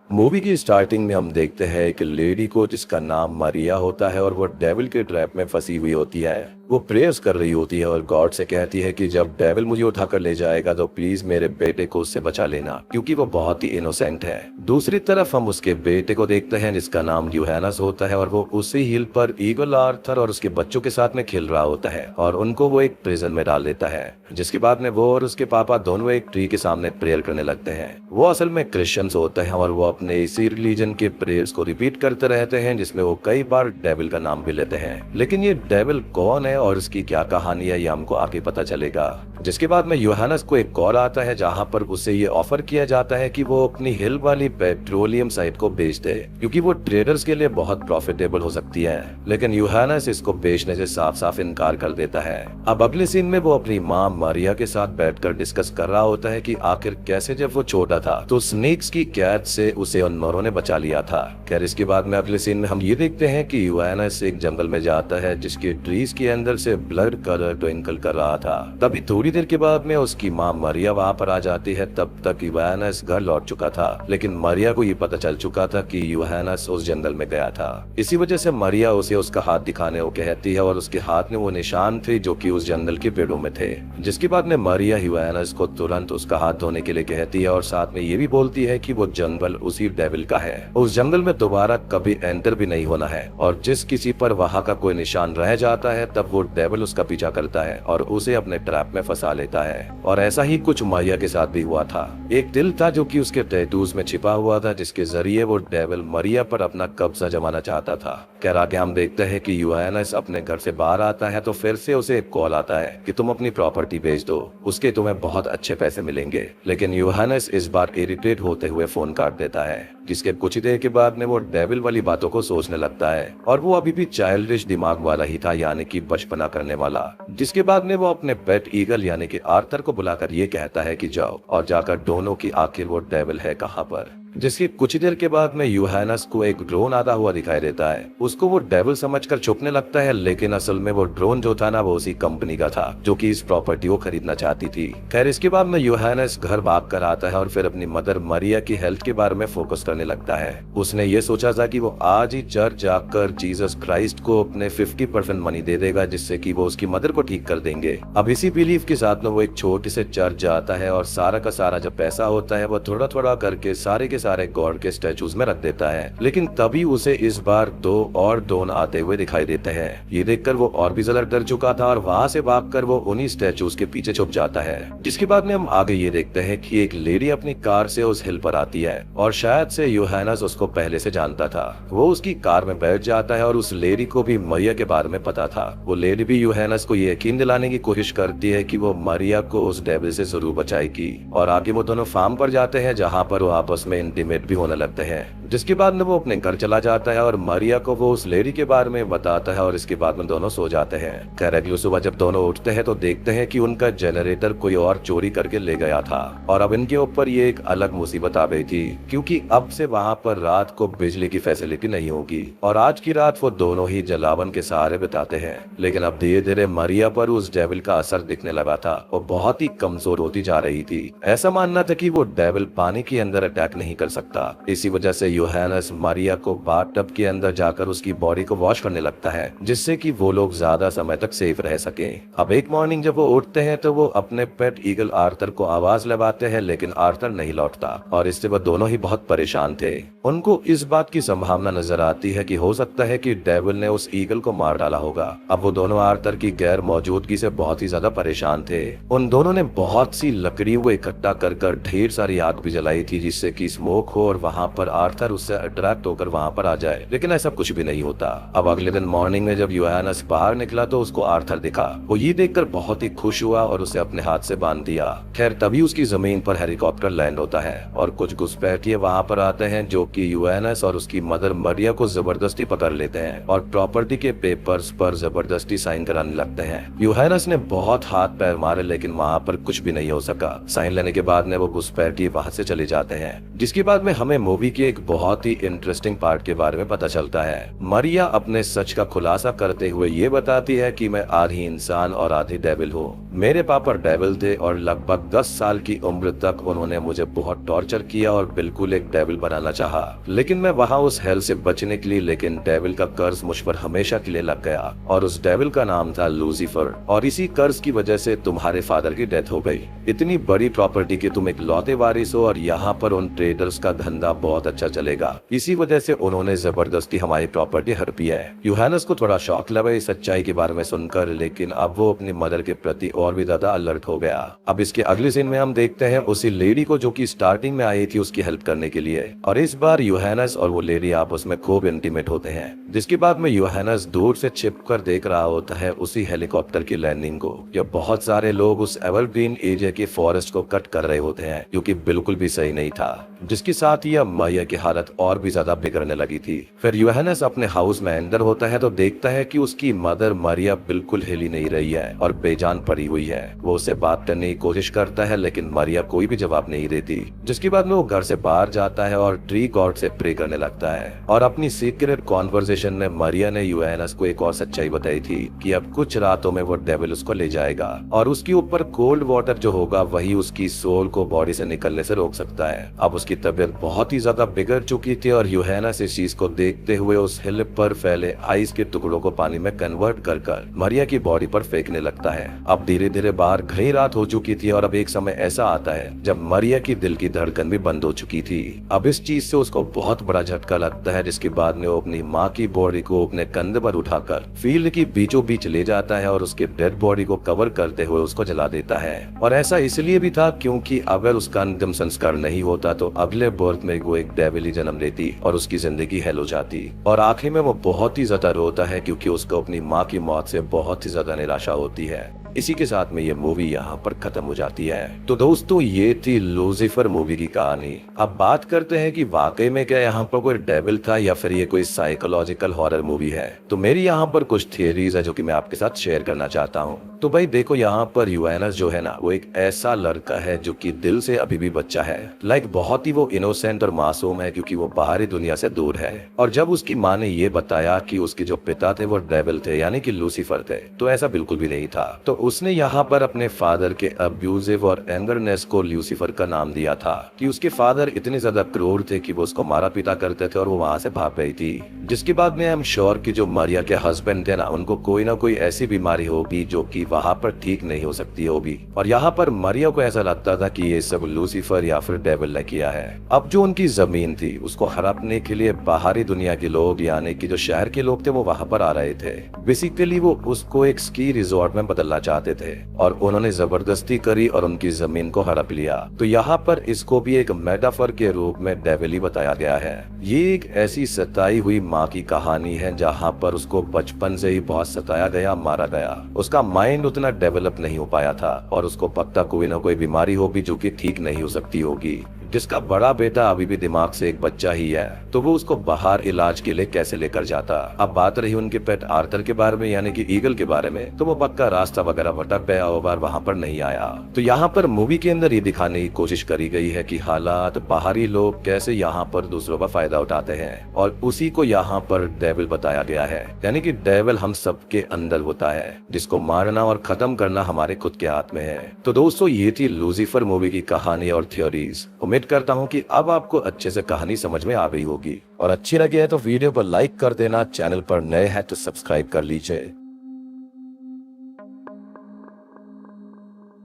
Movie की starting में हम देखते हैं एक लेडी को जिसका नाम मारिया होता है और वो डेविल के ट्रैप में फंसी हुई होती है। वो प्रेयर्स कर रही होती है और गॉड से कहती है कि जब डेविल मुझे उठाकर ले जाएगा तो प्लीज मेरे बेटे को उससे बचा लेना, क्योंकि वो बहुत ही इनोसेंट है। दूसरी तरफ हम उसके बेटे को देखते हैं जिसका नाम यूहैनस होता है और वो उसी हिल पर ईगल आर्थर और उसके बच्चों के साथ में खेल रहा होता है और उनको वो एक प्रिजन में डाल देता है। जिसके बाद में वो और उसके पापा दोनों एक ट्री के सामने प्रेयर करने लगते हैं। वो असल में क्रिश्चियंस होते हैं और वो अपने इसी रिलीजन के प्रेयर्स को रिपीट करते रहते हैं, जिसमें वो कई बार डेविल का नाम भी लेते हैं। लेकिन ये डेविल कौन है और इसकी क्या कहानी है ये हमको आगे पता चलेगा। जिसके बाद में यूहैनस को एक कॉल आता है जहां पर उसे ये ऑफर किया जाता है कि वो अपनी हिल वाली पेट्रोलियम साइट को बेच दे, क्योंकि वो ट्रेडर्स के लिए बहुत प्रॉफिटेबल हो सकती है। लेकिन यूहैनस इसको बेचने से साफ साफ इनकार कर देता है। अब अगले सीन में वो अपनी माँ मारिया के साथ बैठकर डिस्कस कर रहा होता है कि आखिर कैसे जब वो छोटा था तो स्नेक्स की कैद से उसे उन मोरों ने बचा लिया था। खैर इसके बाद में अगले सीन में हम ये देखते हैं कि यूहैनस एक जंगल में जाता है जिसके ट्रीज के अंदर से ब्लड कलर ट्विंकल कर रहा था। तभी थोड़ी देर के बाद में उसकी माँ मारिया वहाँ पर आ जाती है। तब तक यूहैनस घर लौट चुका था, लेकिन मारिया को ये पता चल चुका था कि यूहैनस उस जंगल में गया था। इसी वजह से मारिया उसे उसका हाथ दिखाने को कहती है और उसके हाथ में वो निशान थे जो कि उस जंगल के पेड़ों में थे। जिसके बाद में मारिया यूहैनस को तुरंत उसका हाथ धोने के लिए कहती है और साथ में ये भी बोलती है कि वो जंगल उसी डेविल का है। उस जंगल में दोबारा कभी एंटर भी नहीं होना है और जिस किसी पर वहाँ का कोई निशान रह जाता है तब वो डेविल उसका पीछा करता है और उसे अपने ट्रैप में फंसा लेता है। और ऐसा ही कुछ मारिया के साथ भी हुआ था। एक दिल था जो कि उसके टैटूज में छिपा हुआ था, जिसके जरिए वो डेविल मारिया पर अपना कब्जा जमाना चाहता था। खैर आगे हम देखते हैं कि यूहैनस अपने घर से बाहर आता है तो फिर से उसे एक कॉल आता है कि तुम अपनी प्रॉपर्टी बेच दो, उसके तुम्हें बहुत अच्छे पैसे मिलेंगे। लेकिन यूहैनस इस बार इरिटेट होते हुए फोन काट देता है। जिसके कुछ देर के बाद में वो डेविल वाली बातों को सोचने लगता है और वो अभी भी चाइल्डिश दिमाग वाला ही था, यानी कि बचपना करने वाला। जिसके बाद में वो अपने पेट ईगल यानी कि आर्थर को बुलाकर ये कहता है कि जाओ और जाकर ढूंढो कि आखिर वो डेविल है कहाँ पर। जिसकी कुछ देर के बाद में यूहैनस को एक ड्रोन आता हुआ दिखाई देता है। उसको वो डेविल समझकर छुपने लगता है, लेकिन असल में वो ड्रोन जो था ना वो उसी कंपनी का था जो कि इस प्रॉपर्टी को खरीदना चाहती थी। खैर इसके बाद में यूहैनस घर भाग कर आता है और फिर अपनी मदर मारिया की हेल्थ के बारे में फोकस करने लगता है। उसने ये सोचा था कि वो आज ही चर्च जाकर जीसस क्राइस्ट को अपने 50% मनी दे देगा, जिससे कि वो उसकी मदर को ठीक कर देंगे। अब इसी बिलीफ के साथ में वो एक छोटे से चर्च जाता है और सारा का सारा जो पैसा होता है वो थोड़ा थोड़ा करके सारे गॉड के स्टैचूज में रख देता है। लेकिन तभी उसे इस बार दो और डोन आते हुए दिखाई देते हैं। ये देखकर वो और भी ज्यादा डर चुका था और वहाँ से भागकर वो उन्हीं स्टैचूज के पीछे छुप जाता है। जिसके बाद में हम आगे ये देखते हैं कि एक लेडी अपनी कार से उस हिल पर आती है और शायद से यूहैनस उसको पहले से जानता था। वो उसकी कार में बैठ जाता है और उस लेडी को भी मारिया के बारे में पता था। वो लेडी भी यूहैनस को ये यकीन दिलाने की कोशिश करती है कि वो मारिया को उस डेविल से जरूर बचाएगी। और आगे वो दोनों फार्म पर जाते हैं जहाँ पर वो आपस में इंटीमेट भी होने लगते हैं। जिसके बाद में वो अपने घर चला जाता है और मारिया को वो उस लेडी के बारे में बताता है और इसके बाद में दोनों सो जाते हैं। खैर अगली सुबह जब दोनों उठते हैं तो देखते हैं कि उनका जनरेटर कोई और चोरी करके ले गया था और अब इनके ऊपर ये एक अलग मुसीबत आ गई थी, क्योंकि अब से वहाँ पर रात को बिजली की फैसिलिटी नहीं होगी और आज की रात वो दोनों ही जलावन के सहारे बिताते हैं। लेकिन अब धीरे धीरे मारिया पर उस डेविल का असर दिखने लगा था और बहुत ही कमजोर होती जा रही थी। ऐसा मानना था कि वो डेविल पानी के अंदर अटैक नहीं कर सकता। इसी वजह से यूहैनस मारिया को बाथटब के अंदर जाकर उसकी बॉडी को वॉश करने लगता है, जिससे कि वो लोग ज्यादा समय तक सेफ रह सके। अब एक मॉर्निंग जब वो उठते हैं तो वो अपने पेट ईगल आर्थर को आवाज लगाते हैं, लेकिन आर्थर नहीं लौटता और इससे वो दोनों ही बहुत परेशान थे। उनको इस बात की संभावना नजर आती है कि हो सकता है कि डेविल ने उस ईगल को मार डाला होगा। अब वो दोनों आर्थर की गैर मौजूदगी से बहुत ही ज्यादा परेशान थे। उन दोनों ने बहुत सी लकड़ी को इकट्ठा कर ढेर सारी आग भी जलाई थी, जिससे कि स्मोक हो और वहाँ पर आर्थर उससे अट्रैक्ट होकर वहाँ पर आ जाए, लेकिन ऐसा कुछ भी नहीं होता। अब अगले दिन मॉर्निंग में जब यूहैनस बाहर निकला तो उसको आर्थर दिखा। वो ये देखकर बहुत ही खुश हुआ और उसे अपने हाथ से बांध दिया। खैर तभी उसकी जमीन पर हेलीकॉप्टर लैंड होता है और कुछ घुसपैठिए वहाँ पर आते हैं जो कि यूहैनस और उसकी मदर मारिया को जबरदस्ती पकड़ लेते हैं और प्रॉपर्टी के पेपर्स पर जबरदस्ती साइन कराने लगते हैं। यूहैनस ने बहुत हाथ पैर मारे, लेकिन वहाँ पर कुछ भी नहीं हो सका। साइन लेने के बाद में वो घुसपैठिए वहाँ से चले जाते हैं। जिसके बाद में हमें मूवी के एक बहुत ही इंटरेस्टिंग पार्ट के बारे में पता चलता है। मारिया अपने सच का खुलासा करते हुए ये बताती है कि मैं आधी इंसान और आधी डेविल हूँ। मेरे पापा डेविल थे और लगभग 10 साल की उम्र तक उन्होंने मुझे बहुत टॉर्चर किया और बिल्कुल एक डेविल बनाना चाहा। लेकिन मैं वहाँ उस हेल से बचने के लिए, लेकिन डेविल का कर्ज मुझ पर हमेशा के लिए लग गया और उस डेविल का नाम था लूसीफर। और इसी कर्ज की वजह से तुम्हारे फादर की डेथ हो गई। इतनी बड़ी प्रॉपर्टी की तुम एक लौते वारिस हो और यहाँ पर उन ट्रेडर्स का धंधा बहुत अच्छा चलेगा। इसी वजह से उन्होंने जबरदस्ती हमारी प्रॉपर्टी हड़पी है। यूहानस को थोड़ा शॉक लगा इस सच्चाई के बारे में सुनकर, लेकिन अब वो अपनी मदर के प्रति और भी ज्यादा अलर्ट हो गया। अब इसके अगले सीन में हम देखते हैं उसी लेडी को जो कि स्टार्टिंग में आई थी उसकी हेल्प करने के लिए, और इस बार यूहानस और वो लेडी आपस में खूब इंटीमेट होते हैं। जिसके बाद में यूहानस दूर से छिपकर देख रहा होता है उसी हेलीकॉप्टर की लैंडिंग को, जब बहुत सारे लोग उस एवरग्रीन एरिया के फॉरेस्ट को कट कर रहे होते हैं, जो कि बिल्कुल भी सही नहीं था। जिसके साथ ही अब मारिया की हालत और भी ज्यादा बिगड़ने लगी थी। फिर यूहानस अपने हाउस में अंदर होता है तो देखता है कि उसकी मदर मारिया बिल्कुल हिली नहीं रही है और बेजान पड़ी हुई है। वो उससे बात करने की कोशिश करता है लेकिन मारिया कोई भी जवाब नहीं देती। जिसके बाद में वो घर से बाहर जाता है और ट्री गॉड से प्रे करने लगता है। और अपनी सीक्रेट कॉन्वर्सेशन में मारिया ने यूहानस को एक और सच्चाई बताई थी कि अब कुछ रातों में वो डेविल उसको ले जाएगा और उसके ऊपर कोल्ड वाटर जो होगा वही उसकी सोल को बॉडी से निकलने से रोक सकता है। अब उसकी तबीयत बहुत ही ज्यादा बिगड़ चुकी थी और यूहानस इस चीज को देखते हुए उस हिल पर फैले आइस के टुकड़ों को पानी में कन्वर्ट कर मारिया की बॉडी पर फेंकने लगता है। अब धीरे धीरे बाहर घनी रात हो चुकी थी और अब एक समय ऐसा आता है जब मारिया की दिल की धड़कन भी बंद हो चुकी थी। अब इस चीज से उसको बहुत बड़ा झटका लगता है, जिसके बाद में वो अपनी माँ की बॉडी को अपने कंधे पर उठाकर फील्ड की बीचों बीच ले जाता है और उसके डेड बॉडी को कवर करते हुए उसको जला देता है। और ऐसा इसलिए भी था क्योंकि अगर उसका अंतिम संस्कार नहीं होता तो अगले बर्थ में वो एक डेविल ही जन्म लेती और उसकी जिंदगी हेल हो जाती। और आखिर में वो बहुत ही ज्यादा रोता है क्योंकि उसको अपनी माँ की मौत से बहुत ही ज्यादा निराशा होती है। इसी के साथ में ये मूवी यहाँ पर खत्म हो जाती है। तो दोस्तों ये थी लूसीफर मूवी की कहानी। अब बात करते हैं कि वाकई में क्या यहाँ पर कोई डेविल था या फिर ये कोई साइकोलॉजिकल हॉरर मूवी है। तो मेरी यहाँ पर कुछ थियरीज है जो कि मैं आपके साथ शेयर करना चाहता हूँ। तो भाई देखो, यहाँ पर यूहानस जो है ना वो एक ऐसा लड़का है जो कि दिल से अभी भी बच्चा है। लाइक बहुत ही वो इनोसेंट और मासूम है क्योंकि वो बाहरी दुनिया से दूर है। और जब उसकी माँ ने ये बताया कि उसके जो पिता थे वो डेविल थे यानी कि लूसीफर थे, तो ऐसा बिल्कुल भी नहीं था। तो उसने यहाँ पर अपने फादर के अब्यूजिव और एंगरनेस को लूसीफर का नाम दिया था कि उसके फादर इतने ज्यादा क्रूर थे कि वो उसको मारा पीटा करते थे और वो वहाँ से भाग गई थी। जिसके बाद में आई एम श्योर कि जो मारिया के हस्बैंड थे ना उनको कोई ना कोई ऐसी बीमारी होगी जो कि वहाँ पर ठीक नहीं हो सकती होगी। और यहाँ पर मारिया को ऐसा लगता था कि ये सब लूसीफर या फिर डेविल ने किया है। अब जो उनकी जमीन थी उसको हड़पने के लिए बाहरी दुनिया के लोग यानी कि जो शहर के लोग थे वो वहाँ पर आ रहे थे। बेसिकली वो उसको एक स्की रिजॉर्ट में बदलना चाहते थे और उन्होंने जबरदस्ती करी और उनकी जमीन को हड़प लिया। तो यहाँ पर इसको भी एक मेटाफर के रूप में डेविल ही बताया गया है। ये एक ऐसी सताई हुई माँ की कहानी है जहाँ पर उसको बचपन से ही बहुत सताया गया, मारा गया। उसका माइंड उतना डेवलप नहीं हो पाया था और उसको पक्का कोई ना कोई बीमारी होगी जो कि ठीक नहीं हो सकती होगी। जिसका बड़ा बेटा अभी भी दिमाग से एक बच्चा ही है, तो वो उसको बाहर इलाज के लिए कैसे लेकर जाता। अब बात रही उनके पेट आर्थर के बारे में यानी कि ईगल के बारे में, तो वो पक्का रास्ता वगैरह भटक गया और वहां पर नहीं आया। तो यहाँ पर मूवी के अंदर ये दिखाने की कोशिश करी गई है कि हालात बाहरी लोग कैसे यहाँ पर दूसरों का फायदा उठाते हैं और उसी को यहाँ पर डेविल बताया गया है। यानी कि डेविल हम सबके अंदर होता है जिसको मारना और खत्म करना हमारे खुद के हाथ में है। तो दोस्तों ये थी लूसीफर मूवी की कहानी और थ्योरीज। उम्मीद करता हूँ कि अब आपको अच्छे से कहानी समझ में आ गई होगी और अच्छी लगी है तो वीडियो पर लाइक कर देना, चैनल पर नए हैं तो सब्सक्राइब कर लीजिए।